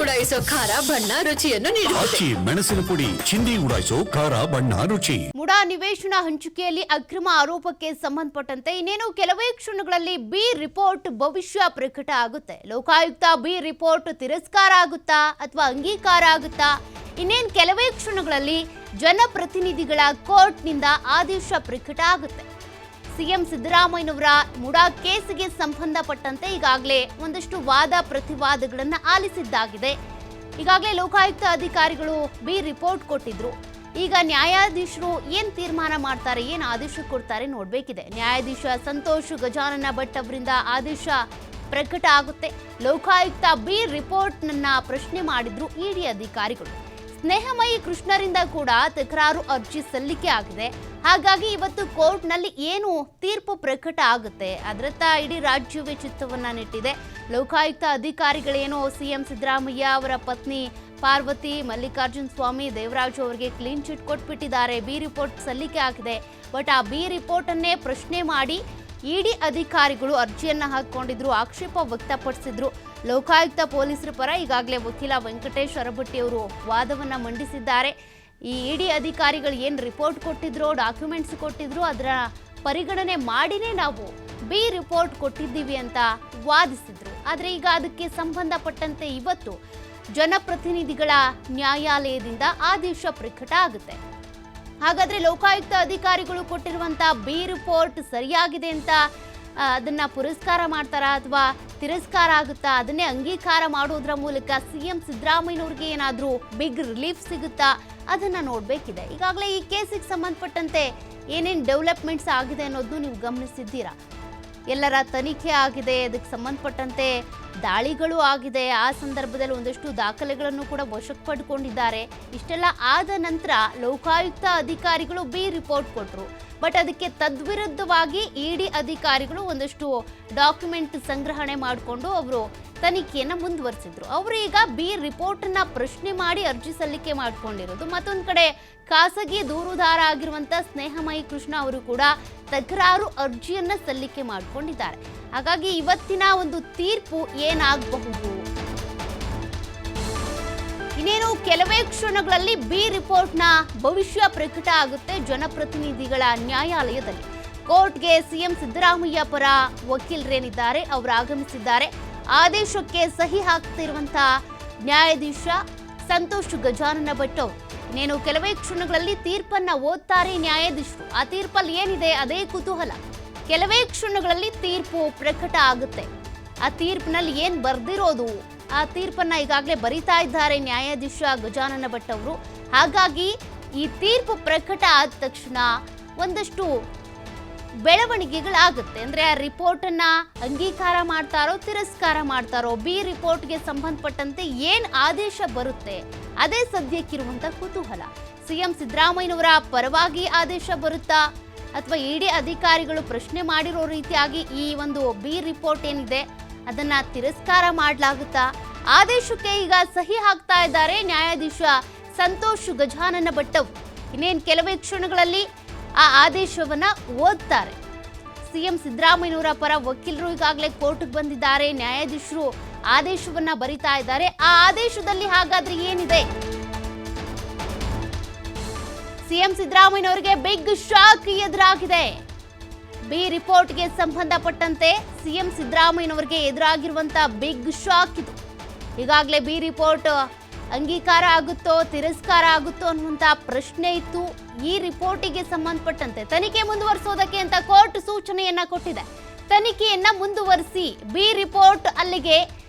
ಉಡಾಯಿಸೋ ಖಾರ ಬಣ್ಣ ರುಚಿಯನ್ನು ನೀಡುತ್ತದೆ. ಮೆಣಸಿನ ಪುಡಿ ಚಿಂದಿ ಉಡಾಯಿಸೋ ಖಾರ ಬಣ್ಣ ರುಚಿ. ಮುಡಾ ನಿವೇಶನ ಹಂಚಿಕೆಯಲ್ಲಿ ಅಕ್ರಮ ಆರೋಪಕ್ಕೆ ಸಂಬಂಧಪಟ್ಟಂತೆ ಇನ್ನೇನು ಕೆಲವೇ ಕ್ಷಣಗಳಲ್ಲಿ ಬಿ ರಿಪೋರ್ಟ್ ಭವಿಷ್ಯ ಪ್ರಕಟ ಆಗುತ್ತೆ. ಲೋಕಾಯುಕ್ತ ಬಿ ರಿಪೋರ್ಟ್ ತಿರಸ್ಕಾರ ಆಗುತ್ತಾ ಅಥವಾ ಅಂಗೀಕಾರ ಆಗುತ್ತಾ? ಇನ್ನೇನು ಕೆಲವೇ ಕ್ಷಣಗಳಲ್ಲಿ ಜನಪ್ರತಿನಿಧಿಗಳ ಕೋರ್ಟ್ನಿಂದ ಆದೇಶ ಪ್ರಕಟ ಆಗುತ್ತೆ. ಸಿಎಂ ಸಿದ್ದರಾಮಯ್ಯನವರ ಮುಡಾ ಕೇಸಿಗೆ ಸಂಬಂಧಪಟ್ಟಂತೆ ಈಗಾಗಲೇ ಒಂದಷ್ಟು ವಾದ ಪ್ರತಿವಾದಗಳನ್ನು ಆಲಿಸಿದ್ದಾಗಿದೆ. ಈಗಾಗಲೇ ಲೋಕಾಯುಕ್ತ ಅಧಿಕಾರಿಗಳು ಬಿ ರಿಪೋರ್ಟ್ ಕೊಟ್ಟಿದ್ರು. ಈಗ ನ್ಯಾಯಾಧೀಶರು ಏನ್ ತೀರ್ಮಾನ ಮಾಡ್ತಾರೆ, ಏನ್ ಆದೇಶ ಕೊಡ್ತಾರೆ ನೋಡ್ಬೇಕಿದೆ. ನ್ಯಾಯಾಧೀಶ ಸಂತೋಷ್ ಗಜಾನನ ಭಟ್ ಅವರಿಂದ ಆದೇಶ ಪ್ರಕಟ ಆಗುತ್ತೆ. ಲೋಕಾಯುಕ್ತ ಬಿ ರಿಪೋರ್ಟ್ನನ್ನ ಪ್ರಶ್ನೆ ಮಾಡಿದ್ರು ಇಡಿ ಅಧಿಕಾರಿಗಳು. ಸ್ನೇಹಮಯಿ ಕೃಷ್ಣರಿಂದ ಕೂಡ ತಕರಾರು ಅರ್ಜಿ ಸಲ್ಲಿಕೆ ಆಗಿದೆ. ಹಾಗಾಗಿ ಇವತ್ತು ಕೋರ್ಟ್ನಲ್ಲಿ ಏನು ತೀರ್ಪು ಪ್ರಕಟ ಆಗುತ್ತೆ ಅದರತ್ತ ಇಡೀ ರಾಜ್ಯವೇ ಚಿತ್ತವನ್ನ ನೆಟ್ಟಿದೆ. ಲೋಕಾಯುಕ್ತ ಅಧಿಕಾರಿಗಳೇನೋ ಸಿಎಂ ಸಿದ್ದರಾಮಯ್ಯ ಅವರ ಪತ್ನಿ ಪಾರ್ವತಿ, ಮಲ್ಲಿಕಾರ್ಜುನ್ ಸ್ವಾಮಿ, ದೇವರಾಜು ಅವರಿಗೆ ಕ್ಲೀನ್ ಚಿಟ್ ಕೊಟ್ಬಿಟ್ಟಿದ್ದಾರೆ. ಬಿ ರಿಪೋರ್ಟ್ ಸಲ್ಲಿಕೆ ಆಗಿದೆ. ಬಟ್ ಆ ಬಿ ರಿಪೋರ್ಟ್ ಅನ್ನೇ ಪ್ರಶ್ನೆ ಮಾಡಿ ಇಡಿ ಅಧಿಕಾರಿಗಳು ಅರ್ಜಿಯನ್ನ ಹಾಕೊಂಡಿದ್ರು, ಆಕ್ಷೇಪ ವ್ಯಕ್ತಪಡಿಸಿದ್ರು. ಲೋಕಾಯುಕ್ತ ಪೊಲೀಸರ ಪರ ಈಗಾಗಲೇ ವಕೀಲ ವೆಂಕಟೇಶ್ ಅರಬಟ್ಟಿ ಅವರು ವಾದವನ್ನ ಮಂಡಿಸಿದ್ದಾರೆ. ಈ ಇಡಿ ಅಧಿಕಾರಿಗಳು ಏನು ರಿಪೋರ್ಟ್ ಕೊಟ್ಟಿದ್ರು, ಡಾಕ್ಯುಮೆಂಟ್ಸ್ ಕೊಟ್ಟಿದ್ರು, ಅದರ ಪರಿಗಣನೆ ಮಾಡಿನೇ ನಾವು ಬಿ ರಿಪೋರ್ಟ್ ಕೊಟ್ಟಿದ್ದೀವಿ ಅಂತ ವಾದಿಸಿದ್ರು. ಆದರೆ ಈಗ ಅದಕ್ಕೆ ಸಂಬಂಧಪಟ್ಟಂತೆ ಇವತ್ತು ಜನಪ್ರತಿನಿಧಿಗಳ ನ್ಯಾಯಾಲಯದಿಂದ ಆದೇಶ ಪ್ರಕಟ ಆಗುತ್ತೆ. ಹಾಗಾದ್ರೆ ಲೋಕಾಯುಕ್ತ ಅಧಿಕಾರಿಗಳು ಕೊಟ್ಟಿರುವಂತ ಬಿ ರಿಪೋರ್ಟ್ ಸರಿಯಾಗಿದೆ ಅಂತ ಅದನ್ನ ಪುರಸ್ಕಾರ ಮಾಡ್ತಾರಾ ಅಥವಾ ತಿರಸ್ಕಾರ ಆಗುತ್ತಾ? ಅದನ್ನೇ ಅಂಗೀಕಾರ ಮಾಡೋದ್ರ ಮೂಲಕ ಸಿಎಂ ಸಿದ್ದರಾಮಯ್ಯನವ್ರಿಗೆ ಏನಾದ್ರೂ ಬಿಗ್ ರಿಲೀಫ್ ಸಿಗುತ್ತಾ? ಅದನ್ನ ನೋಡ್ಬೇಕಿದೆ. ಈಗಾಗಲೇ ಈ ಕೇಸಿಗೆ ಸಂಬಂಧಪಟ್ಟಂತೆ ಏನೇನು ಡೆವಲಪ್ಮೆಂಟ್ಸ್ ಆಗಿದೆ ಅನ್ನೋದು ನೀವು ಗಮನಿಸಿದ್ದೀರಾ. ಎಲ್ಲರ ತನಿಖೆ ಆಗಿದೆ, ಅದಕ್ಕೆ ಸಂಬಂಧಪಟ್ಟಂತೆ ದಾಳಿಗಳು ಆಗಿದೆ. ಆ ಸಂದರ್ಭದಲ್ಲಿ ಒಂದಷ್ಟು ದಾಖಲೆಗಳನ್ನು ಕೂಡ ವಶಕ್ಕೆ ಪಡ್ಕೊಂಡಿದ್ದಾರೆ. ಇಷ್ಟೆಲ್ಲ ಆದ ನಂತರ ಲೋಕಾಯುಕ್ತ ಅಧಿಕಾರಿಗಳು ಬಿ ರಿಪೋರ್ಟ್ ಕೊಟ್ಟರು. ಬಟ್ ಅದಕ್ಕೆ ತದ್ವಿರುದ್ಧವಾಗಿ ಇಡಿ ಅಧಿಕಾರಿಗಳು ಒಂದಷ್ಟು ಡಾಕ್ಯುಮೆಂಟ್ ಸಂಗ್ರಹಣೆ ಮಾಡಿಕೊಂಡು ಅವರು ತನಿಖೆಯನ್ನು ಮುಂದುವರಿಸಿದ್ರು. ಅವರು ಈಗ ಬಿ ರಿಪೋರ್ಟನ್ನು ಪ್ರಶ್ನೆ ಮಾಡಿ ಅರ್ಜಿ ಸಲ್ಲಿಕೆ ಮಾಡಿಕೊಂಡಿರೋದು. ಮತ್ತೊಂದು ಕಡೆ ಖಾಸಗಿ ದೂರುದಾರ ಆಗಿರುವಂಥ ಸ್ನೇಹಮಯಿ ಕೃಷ್ಣ ಅವರು ಕೂಡ ತಕರಾರು ಅರ್ಜಿಯನ್ನ ಸಲ್ಲಿಕೆ ಮಾಡಿಕೊಂಡಿದ್ದಾರೆ. ಹಾಗಾಗಿ ಇವತ್ತಿನ ಒಂದು ತೀರ್ಪು ಏನಾಗಬಹುದು? ಇನ್ನೇನು ಕೆಲವೇ ಕ್ಷಣಗಳಲ್ಲಿ ಬಿ ರಿಪೋರ್ಟ್ನ ಭವಿಷ್ಯ ಪ್ರಕಟ ಆಗುತ್ತೆ ಜನಪ್ರತಿನಿಧಿಗಳ ನ್ಯಾಯಾಲಯದಲ್ಲಿ. ಕೋರ್ಟ್ಗೆ ಸಿಎಂ ಸಿದ್ದರಾಮಯ್ಯ ಪರ ವಕೀಲರೇನಿದ್ದಾರೆ ಅವರು ಆಗಮಿಸಿದ್ದಾರೆ. ಆದೇಶಕ್ಕೆ ಸಹಿ ಹಾಕ್ತಿರುವಂತಹ ನ್ಯಾಯಾಧೀಶ ಸಂತೋಷ್ ಗಜಾನನ ಭಟ್ ಅವರು ಇನ್ನೇನು ಕೆಲವೇ ಕ್ಷಣಗಳಲ್ಲಿ ತೀರ್ಪನ್ನ ಓದ್ತಾರೆ ನ್ಯಾಯಾಧೀಶರು. ಆ ತೀರ್ಪಲ್ಲಿ ಏನಿದೆ ಅದೇ ಕುತೂಹಲ. ಕೆಲವೇ ಕ್ಷಣಗಳಲ್ಲಿ ತೀರ್ಪು ಪ್ರಕಟ ಆಗುತ್ತೆ. ಆ ತೀರ್ಪಿನಲ್ಲಿ ಏನ್ ಬರ್ದಿರೋದು, ಆ ತೀರ್ಪನ್ನ ಈಗಾಗಲೇ ಬರೀತಾ ಇದ್ದಾರೆ ನ್ಯಾಯಾಧೀಶ ಗಜಾನನ ಭಟ್ ಅವರು. ಹಾಗಾಗಿ ಈ ತೀರ್ಪು ಪ್ರಕಟ ಆದ ತಕ್ಷಣ ಒಂದಷ್ಟು ಬೆಳವಣಿಗೆಗಳಾಗುತ್ತೆ. ಅಂದ್ರೆ ಆ ರಿಪೋರ್ಟ್ ಅನ್ನ ಅಂಗೀಕಾರ ಮಾಡ್ತಾರೋ ತಿರಸ್ಕಾರ ಮಾಡ್ತಾರೋ, ಬಿ ರಿಪೋರ್ಟ್ಗೆ ಸಂಬಂಧಪಟ್ಟಂತೆ ಏನ್ ಆದೇಶ ಬರುತ್ತೆ ಅದೇ ಸದ್ಯಕ್ಕಿರುವಂತ ಕುತೂಹಲ. ಸಿಎಂ ಸಿದ್ದರಾಮಯ್ಯನವರ ಪರವಾಗಿ ಆದೇಶ ಬರುತ್ತಾ ಅಥವಾ ಇಡಿ ಅಧಿಕಾರಿಗಳು ಪ್ರಶ್ನೆ ಮಾಡಿರೋ ರೀತಿಯಾಗಿ ಈ ಒಂದು ಬಿ ರಿಪೋರ್ಟ್ ಏನಿದೆ ಅದನ್ನ ತಿರಸ್ಕಾರ ಮಾಡಲಾಗುತ್ತಾ? ಆದೇಶಕ್ಕೆ ಈಗ ಸಹಿ ಹಾಕ್ತಾ ಇದ್ದಾರೆ ನ್ಯಾಯಾಧೀಶ ಸಂತೋಷ್ ಗಜಾನನ ಭಟ್ ಅವರು. ಇನ್ನೇನು ಕೆಲವೇ ಕ್ಷಣಗಳಲ್ಲಿ ಆ ಆದೇಶವನ್ನ ಓದ್ತಾರೆ. ಸಿಎಂ ಸಿದ್ದರಾಮಯ್ಯನವರ ಪರ ವಕೀಲರು ಈಗಾಗಲೇ ಕೋರ್ಟ್ಗೆ ಬಂದಿದ್ದಾರೆ. ನ್ಯಾಯಾಧೀಶರು ಆದೇಶವನ್ನ ಬರಿತಾ ಇದ್ದಾರೆ. ಆ ಆದೇಶದಲ್ಲಿ ಹಾಗಾದ್ರೆ ಏನಿದೆ? ಸಿಎಂ ಸಿದ್ದರಾಮಯ್ಯನವರಿಗೆ ಬಿಗ್ ಶಾಕ್ ಎದುರಾಗಿದೆ. ಬಿ ರಿಪೋರ್ಟ್ಗೆ ಸಂಬಂಧಪಟ್ಟಂತೆ ಸಿಎಂ ಸಿದ್ದರಾಮಯ್ಯನವರಿಗೆ ಎದುರಾಗಿರುವಂತಹ ಬಿಗ್ ಶಾಕ್ ಇದು. ಈಗಾಗಲೇ ಬಿ ರಿಪೋರ್ಟ್ ಅಂಗೀಕಾರ ಆಗುತ್ತೋ ತಿರಸ್ಕಾರ ಆಗುತ್ತೋ ಅನ್ನುವಂಥ ಪ್ರಶ್ನೆ ಇತ್ತು. ಈ ರಿಪೋರ್ಟಿಗೆ ಸಂಬಂಧಪಟ್ಟಂತೆ ತನಿಖೆ ಮುಂದುವರಿಸೋದಕ್ಕೆ ಅಂತ ಕೋರ್ಟ್ ಸೂಚನೆಯನ್ನ ಕೊಟ್ಟಿದೆ. ತನಿಖೆಯನ್ನ ಮುಂದುವರಿಸಿ. ಬಿ ರಿಪೋರ್ಟ್ ಅಲ್ಲಿಗೆ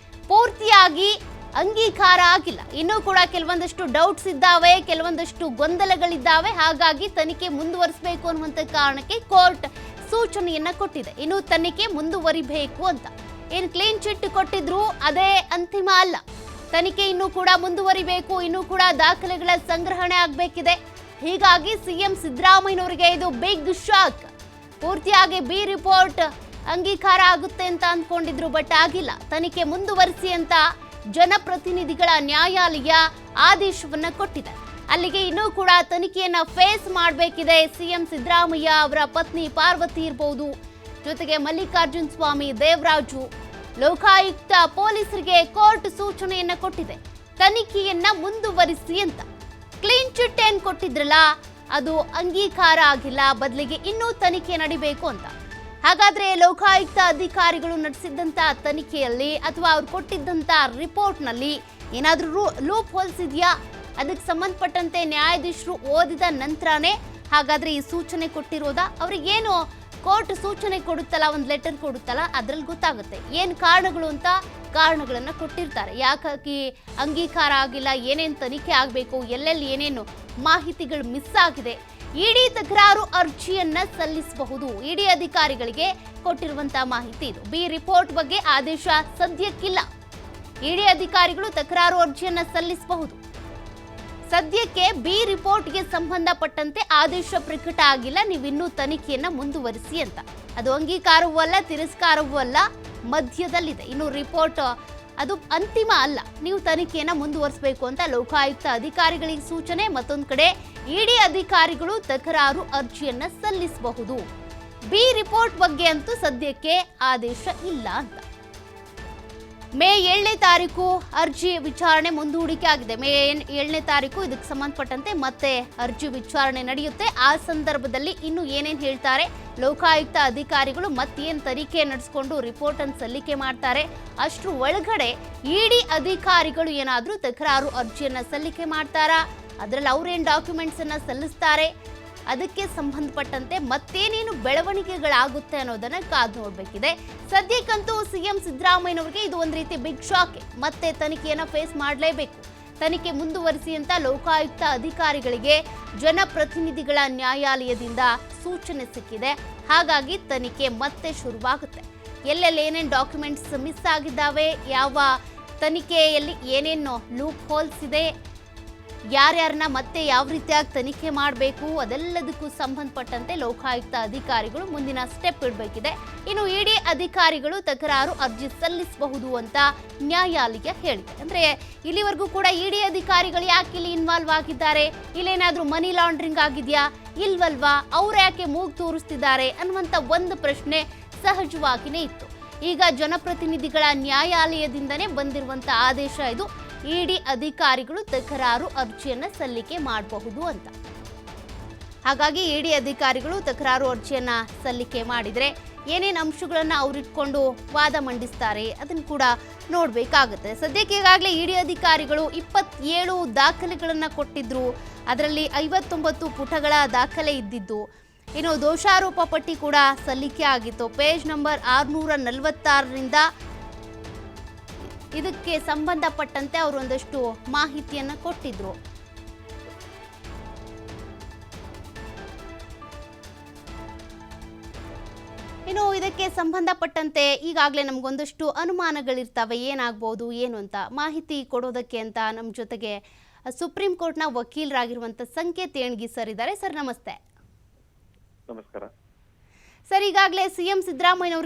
ಪೂರ್ತಿಯಾಗಿ ಅಂಗೀಕಾರ ಆಗಿಲ್ಲ. ಇನ್ನೂ ಕೂಡ ಕೆಲವೊಂದಷ್ಟು ಡೌಟ್ಸ್ ಇದ್ದಾವೆ, ಕೆಲವೊಂದಷ್ಟು ಗೊಂದಲಗಳಿದ್ದಾವೆ. ಹಾಗಾಗಿ ತನಿಖೆ ಮುಂದುವರಿಸಬೇಕು ಅನ್ನುವಂಥ ಕಾರಣಕ್ಕೆ ಕೋರ್ಟ್ ಸೂಚನೆಯನ್ನ ಕೊಟ್ಟಿದೆ. ಇನ್ನು ತನಿಖೆ ಮುಂದುವರಿಬೇಕು ಅಂತ. ಏನು ಕ್ಲೀನ್ ಚಿಟ್ ಕೊಟ್ಟಿದ್ರು ಅದೇ ಅಂತಿಮ ಅಲ್ಲ. ತನಿಖೆ ಇನ್ನೂ ಕೂಡ ಮುಂದುವರಿಬೇಕು, ಇನ್ನೂ ಕೂಡ ದಾಖಲೆಗಳ ಸಂಗ್ರಹಣೆ ಆಗಬೇಕಿದೆ. ಹೀಗಾಗಿ ಸಿಎಂ ಸಿದ್ದರಾಮಯ್ಯನವರಿಗೆ ಇದು ಬಿಗ್ ಶಾಕ್. ಪೂರ್ತಿಯಾಗಿ ಬಿ ರಿಪೋರ್ಟ್ ಅಂಗೀಕಾರ ಆಗುತ್ತೆ ಅಂತ ಅಂದ್ಕೊಂಡಿದ್ರು, ಬಟ್ ಆಗಿಲ್ಲ. ತನಿಖೆ ಮುಂದುವರಿಸಿ ಅಂತ ಜನಪ್ರತಿನಿಧಿಗಳ ನ್ಯಾಯಾಲಯ ಆದೇಶವನ್ನ ಕೊಟ್ಟಿದೆ. ಅಲ್ಲಿಗೆ ಇನ್ನೂ ಕೂಡ ತನಿಖೆಯನ್ನ ಫೇಸ್ ಮಾಡಬೇಕಿದೆ. ಸಿಎಂ ಸಿದ್ದರಾಮಯ್ಯ ಅವರ ಪತ್ನಿ ಪಾರ್ವತಿ ಇರಬಹುದು, ಜೊತೆಗೆ ಮಲ್ಲಿಕಾರ್ಜುನ್ ಸ್ವಾಮಿ, ದೇವರಾಜು, ಲೋಕಾಯುಕ್ತ ಪೊಲೀಸರಿಗೆ ಕೋರ್ಟ್ ಸೂಚನೆಯನ್ನ ಕೊಟ್ಟಿದೆ, ತನಿಖೆಯನ್ನ ಮುಂದುವರಿಸಿ ಅಂತ. ಕ್ಲೀನ್ ಚಿಟ್ ಏನ್ ಕೊಟ್ಟಿದ್ರಲ್ಲ ಅದು ಅಂಗೀಕಾರ ಆಗಿಲ್ಲ, ಬದಲಿಗೆ ಇನ್ನೂ ತನಿಖೆ ನಡಿಬೇಕು ಅಂತ. ಹಾಗಾದ್ರೆ ಲೋಕಾಯುಕ್ತ ಅಧಿಕಾರಿಗಳು ನಡೆಸಿದ್ದಂತ ತನಿಖೆಯಲ್ಲಿ ಅಥವಾ ಅವ್ರು ಕೊಟ್ಟಿದ್ದಂತ ರಿಪೋರ್ಟ್ನಲ್ಲಿ ಏನಾದ್ರೂ ಲೂಪ್ ಹೋಲ್ಸ್ ಇದೆಯಾ? ಅದಕ್ಕೆ ಸಂಬಂಧಪಟ್ಟಂತೆ ನ್ಯಾಯಾಧೀಶರು ಓದಿದ ನಂತರನೇ ಹಾಗಾದ್ರೆ ಈ ಸೂಚನೆ ಕೊಟ್ಟಿರೋದಾ? ಅವ್ರಿಗೇನು ಕೋರ್ಟ್ ಸೂಚನೆ ಕೊಡುತ್ತಲ್ಲ, ಒಂದು ಲೆಟರ್ ಕೊಡುತ್ತಲ್ಲ, ಅದ್ರಲ್ಲಿ ಗೊತ್ತಾಗುತ್ತೆ ಏನ್ ಕಾರಣಗಳು ಅಂತ. ಕಾರಣಗಳನ್ನ ಕೊಟ್ಟಿರ್ತಾರೆ, ಯಾಕಾಗಿ ಅಂಗೀಕಾರ ಆಗಿಲ್ಲ, ಏನೇನು ತನಿಖೆ ಆಗಬೇಕು, ಎಲ್ಲೆಲ್ಲಿ ಏನೇನು ಮಾಹಿತಿಗಳು ಮಿಸ್ ಆಗಿದೆ. ಇಡಿ ತಕರಾರು ಅರ್ಜಿಯನ್ನ ಸಲ್ಲಿಸಬಹುದು. ಇಡಿ ಅಧಿಕಾರಿಗಳಿಗೆ ಕೊಟ್ಟಿರುವಂತಹ ಮಾಹಿತಿ ಇದು. ಬಿ ರಿಪೋರ್ಟ್ ಬಗ್ಗೆ ಆದೇಶ ಸದ್ಯಕ್ಕಿಲ್ಲ. ಇಡಿ ಅಧಿಕಾರಿಗಳು ತಕರಾರು ಅರ್ಜಿಯನ್ನ ಸಲ್ಲಿಸಬಹುದು. ಸದ್ಯಕ್ಕೆ ಬಿ ರಿಪೋರ್ಟ್ಗೆ ಸಂಬಂಧಪಟ್ಟಂತೆ ಆದೇಶ ಪ್ರಕಟ ಆಗಿಲ್ಲ, ನೀವಿನ್ನೂ ತನಿಖೆಯನ್ನ ಮುಂದುವರಿಸಿ ಅಂತ. ಅದು ಅಂಗೀಕಾರವೂ ಅಲ್ಲ, ತಿರಸ್ಕಾರವೂ ಅಲ್ಲ, ಮಧ್ಯದಲ್ಲಿದೆ. ಇನ್ನು ರಿಪೋರ್ಟ್ ಅದು ಅಂತಿಮ ಅಲ್ಲ, ನೀವು ತನಿಖೆಯನ್ನ ಮುಂದುವರಿಸಬೇಕು ಅಂತ ಲೋಕಾಯುಕ್ತ ಅಧಿಕಾರಿಗಳಿಗೆ ಸೂಚನೆ. ಮತ್ತೊಂದು ಕಡೆ ಇಡಿ ಅಧಿಕಾರಿಗಳು ತಕರಾರು ಅರ್ಜಿಯನ್ನ ಸಲ್ಲಿಸಬಹುದು. ಬಿ ರಿಪೋರ್ಟ್ ಬಗ್ಗೆ ಅಂತೂ ಸದ್ಯಕ್ಕೆ ಆದೇಶ ಇಲ್ಲ ಅಂತ. ಮೇ 7ನೇ ತಾರೀಕು ಅರ್ಜಿ ವಿಚಾರಣೆ ಮುಂದೂಡಿಕೆ ಆಗಿದೆ. ಮೇ 7ನೇ ತಾರೀಕು ಇದಕ್ಕೆ ಸಂಬಂಧಪಟ್ಟಂತೆ ಮತ್ತೆ ಅರ್ಜಿ ವಿಚಾರಣೆ ನಡೆಯುತ್ತೆ. ಆ ಸಂದರ್ಭದಲ್ಲಿ ಇನ್ನು ಏನೇನು ಹೇಳ್ತಾರೆ ಲೋಕಾಯುಕ್ತ ಅಧಿಕಾರಿಗಳು, ಮತ್ತೇನು ತನಿಖೆ ನಡೆಸಿಕೊಂಡು ರಿಪೋರ್ಟ್ ಅನ್ನು ಸಲ್ಲಿಕೆ ಮಾಡ್ತಾರೆ, ಅಷ್ಟರ ಒಳಗಡೆ ಇಡಿ ಅಧಿಕಾರಿಗಳು ಏನಾದರೂ ತಕರಾರು ಅರ್ಜಿಯನ್ನ ಸಲ್ಲಿಕೆ ಮಾಡ್ತಾರಾ, ಅದರಲ್ಲಿ ಅವ್ರೇನು ಡಾಕ್ಯುಮೆಂಟ್ಸ್ ಅನ್ನ ಸಲ್ಲಿಸ್ತಾರೆ, ಅದಕ್ಕೆ ಸಂಬಂಧಪಟ್ಟಂತೆ ಮತ್ತೇನೇನು ಬೆಳವಣಿಗೆಗಳಾಗುತ್ತೆ ಅನ್ನೋದನ್ನ ಕಾದು ನೋಡಬೇಕಿದೆ. ಸದ್ಯಕ್ಕಂತೂ ಸಿಎಂ ಸಿದ್ದರಾಮಯ್ಯನವರಿಗೆ ಇದು ಒಂದು ರೀತಿ ಬಿಗ್ ಶಾಕ್. ಮತ್ತೆ ತನಿಖೆಯನ್ನ ಫೇಸ್ ಮಾಡಲೇಬೇಕು. ತನಿಖೆ ಮುಂದುವರಿಸಿ ಅಂತ ಲೋಕಾಯುಕ್ತ ಅಧಿಕಾರಿಗಳಿಗೆ ಜನಪ್ರತಿನಿಧಿಗಳ ನ್ಯಾಯಾಲಯದಿಂದ ಸೂಚನೆ ಸಿಕ್ಕಿದೆ. ಹಾಗಾಗಿ ತನಿಖೆ ಮತ್ತೆ ಶುರುವಾಗುತ್ತೆ. ಎಲ್ಲೆಲ್ಲಿ ಏನೇನು ಡಾಕ್ಯುಮೆಂಟ್ಸ್ ಮಿಸ್ ಆಗಿದ್ದಾವೆ, ಯಾವ ತನಿಖೆಯಲ್ಲಿ ಏನೇನು ಲೂಪ್ ಹೋಲ್ಸ್ ಇದೆ, ಯಾರ್ಯಾರನ್ನ ಮತ್ತೆ ಯಾವ ರೀತಿಯಾಗಿ ತನಿಖೆ ಮಾಡಬೇಕು, ಅದೆಲ್ಲದಕ್ಕೂ ಸಂಬಂಧಪಟ್ಟಂತೆ ಲೋಕಾಯುಕ್ತ ಅಧಿಕಾರಿಗಳು ಮುಂದಿನ ಸ್ಟೆಪ್ ಇಡಬೇಕಿದೆ. ಇನ್ನು ಇಡಿ ಅಧಿಕಾರಿಗಳು ತಕರಾರು ಅರ್ಜಿ ಸಲ್ಲಿಸಬಹುದು ಅಂತ ನ್ಯಾಯಾಲಯ ಹೇಳಿದೆ. ಅಂದ್ರೆ ಇಲ್ಲಿವರೆಗೂ ಕೂಡ ಇಡಿ ಅಧಿಕಾರಿಗಳು ಯಾಕೆ ಇಲ್ಲಿ ಇನ್ವಾಲ್ವ್ ಆಗಿದ್ದಾರೆ, ಇಲ್ಲೇನಾದ್ರೂ ಮನಿ ಲಾಂಡ್ರಿಂಗ್ ಆಗಿದೆಯಾ, ಇಲ್ವಲ್ವಾ, ಅವ್ರು ಯಾಕೆ ಮೂಗು ತೋರಿಸ್ತಿದ್ದಾರೆ ಅನ್ನುವಂಥ ಒಂದು ಪ್ರಶ್ನೆ ಸಹಜವಾಗಿಯೇ ಇತ್ತು. ಈಗ ಜನಪ್ರತಿನಿಧಿಗಳ ನ್ಯಾಯಾಲಯದಿಂದನೇ ಬಂದಿರುವಂಥ ಆದೇಶ ಇದು. ಇಡಿ ಅಧಿಕಾರಿಗಳು ತಕರಾರು ಅರ್ಜಿಯನ್ನ ಸಲ್ಲಿಕೆ ಮಾಡಬಹುದು ಅಂತ. ಹಾಗಾಗಿ ಇಡಿ ಅಧಿಕಾರಿಗಳು ತಕರಾರು ಅರ್ಜಿಯನ್ನ ಸಲ್ಲಿಕೆ ಮಾಡಿದ್ರೆ ಏನೇನು ಅಂಶಗಳನ್ನ ಅವ್ರಿಟ್ಕೊಂಡು ವಾದ ಮಂಡಿಸ್ತಾರೆ ಅದನ್ನು ಕೂಡ ನೋಡಬೇಕಾಗುತ್ತೆ. ಸದ್ಯಕ್ಕೆ ಈಗಾಗಲೇ ಇಡಿ ಅಧಿಕಾರಿಗಳು 27 ದಾಖಲೆಗಳನ್ನ ಕೊಟ್ಟಿದ್ರು. ಅದರಲ್ಲಿ 59 ಪುಟಗಳ ದಾಖಲೆ ಇದ್ದಿದ್ದು. ಇನ್ನು ದೋಷಾರೋಪ ಪಟ್ಟಿ ಕೂಡ ಸಲ್ಲಿಕೆ ಆಗಿತ್ತು. ಪೇಜ್ ನಂಬರ್ 646ರಿಂದ ಇದಕ್ಕೆ ಸಂಬಂಧಪಟ್ಟಂತೆ ಅವರು ಒಂದಷ್ಟು ಮಾಹಿತಿಯನ್ನ ಕೊಟ್ಟಿದ್ರು. ಇನ್ನು ಇದಕ್ಕೆ ಸಂಬಂಧಪಟ್ಟಂತೆ ಈಗಾಗಲೇ ನಮಗೊಂದಷ್ಟು ಅನುಮಾನಗಳಿರ್ತವೆ, ಏನಾಗ್ಬೋದು ಏನು ಅಂತ. ಮಾಹಿತಿ ಕೊಡೋದಕ್ಕೆ ಅಂತ ನಮ್ಮ ಜೊತೆಗೆ ಸುಪ್ರೀಂ ಕೋರ್ಟ್ನ ವಕೀಲರಾಗಿರುವಂಥ ಸಂಕೇತ್ ಏಣ್ಗಿ ಸರ್ ಇದ್ದಾರೆ. ಸರ್ ನಮಸ್ತೆ. ನಮಸ್ಕಾರ ಸರ್, ಈಗಾಗಲೇ ಸಿಎಂ ಸಿದ್ದರಾಮಯ್ಯನವರಿಗೆ